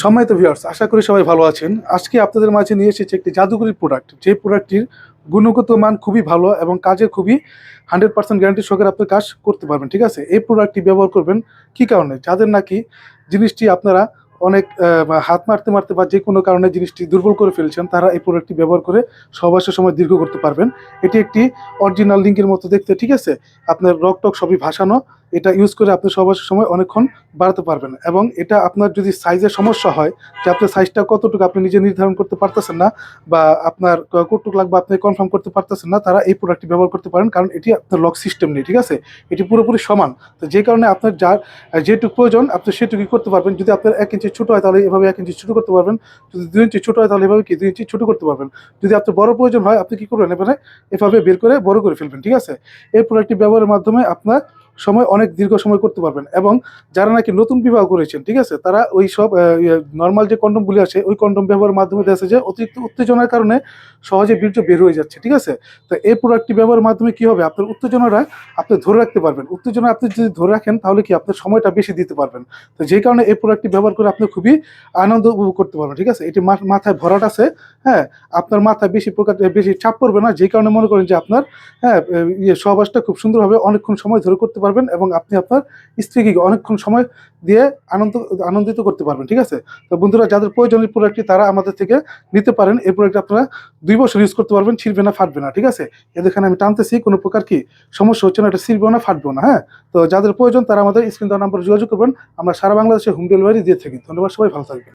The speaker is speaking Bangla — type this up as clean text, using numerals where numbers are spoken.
সম্মানিত ভিউয়ার্স, আশা করি সবাই ভালো আছেন। আজকে আপনাদের মাঝে নিয়ে এসেছি একটি জাদুকরী প্রোডাক্ট, যে প্রোডাক্টটির গুণগত মান খুবই ভালো এবং কাজে খুবই 100% গ্যারান্টি সহকারে আপনি কাজ করতে পারবেন। ঠিক আছে? এই প্রোডাক্টটি ব্যবহার করবেন কি কারণে? যাদের নাকি জিনিসটি আপনারা অনেক হাত মারতে মারতে বা যে কোনো কারণে জিনিসটি দুর্বল করে ফেলছেন, তারা এই প্রোডাক্টটি ব্যবহার করে সহবাসের সময় দীর্ঘ করতে পারবেন। এটি একটি অরিজিনাল লিঙ্কের মতো দেখতে, ঠিক আছে? আপনার রক-টক সবই ভাসানো। এটা ইউজ করে আপনি সহবাসের সময় অনেকক্ষণ বাড়াতে পারবেন এবং এটা আপনার যদি সাইজের সমস্যা হয়, যে আপনার সাইজটা কতটুকু আপনি নিজে নির্ধারণ করতে পারতেছেন না, বা আপনার কতটুকু লাগবে আপনি কনফার্ম করতে পারতেছেন না, তারা এই প্রোডাক্টটি ব্যবহার করতে পারেন। কারণ এটি আপনার লক সিস্টেম নেই, ঠিক আছে? এটি পুরোপুরি সমান। তো যে কারণে আপনার যার যেটুকু প্রয়োজন আপনি সেটুকুই করতে পারবেন। যদি আপনার 1 ইঞ্চি ছোট হয় তাহলে এভাবে 1 ইঞ্চি ছোট করতে পারবেন। যদি 2 ইঞ্চি ছোট হয় তাহলে এভাবে 2 ইঞ্চি ছোট করতে পারবেন। যদি আপনার বড় প্রয়োজন হয় আপনি কি করবেন? এভাবে বের করে বড় করে ফেলবেন, ঠিক আছে? এই প্রোডাক্টটি ব্যবহারের মাধ্যমে আপনার সময় অনেক দীর্ঘ সময় করতে পারবেন এবং যারা নাকি নতুন বিবাহ করেছেন, ঠিক আছে? তারা ওই সব নরমাল যে কন্ডমগুলি আছে ওই কন্ডম ব্যবহারের মাধ্যমে দেখা যাচ্ছে যে অতিরিক্ত উত্তেজনার কারণে সহজে বীর্য বের হয়ে যাচ্ছে, ঠিক আছে? তো এই প্রোডাক্টটি ব্যবহারের মাধ্যমে কি হবে? আপনার উত্তেজনাটা আপনি ধরে রাখতে পারবেন। উত্তেজনা আপনি যদি ধরে রাখেন তাহলে কি আপনার সময়টা বেশি দিতে পারবেন। তো যেই কারণে এই প্রোডাক্টটি ব্যবহার করে আপনি খুবই আনন্দ উপভোগ করতে পারবেন, ঠিক আছে? এটি মাথায় ভরাট আছে, হ্যাঁ? আপনার মাথায় বেশি চাপ পড়বে না, যেই কারণে মনে করেন যে আপনার, হ্যাঁ, সহবাসটা খুব সুন্দরভাবে অনেকক্ষণ সময় ধরে করতে পারবেন এবং আপনি আপনার স্ত্রীকে অনেকক্ষণ সময় দিয়ে আনন্দিত করতে পারবেন, ঠিক আছে? তো বন্ধুরা, যাদের প্রয়োজন এই প্রোডাক্টটি তারা আমাদের থেকে নিতে পারেন। এই প্রোডাক্ট আপনারা 2 বছর ইউজ করতে পারবেন, ছিঁড়বে না, ফাটবে না, ঠিক আছে? দেখেন আমি টানতেছি, কোনো প্রকার কি সমস্যা হচ্ছে না, এটা ছিঁড়বেও না, ফাটবেও না, হ্যাঁ? তো যাদের প্রয়োজন তারা আমাদের স্ক্রিন দেওয়া নাম্বারে যোগাযোগ করবেন। আমরা সারা বাংলাদেশে হোম ডেলিভারি দিয়ে থাকি। ধন্যবাদ, সবাই ভালো থাকবেন।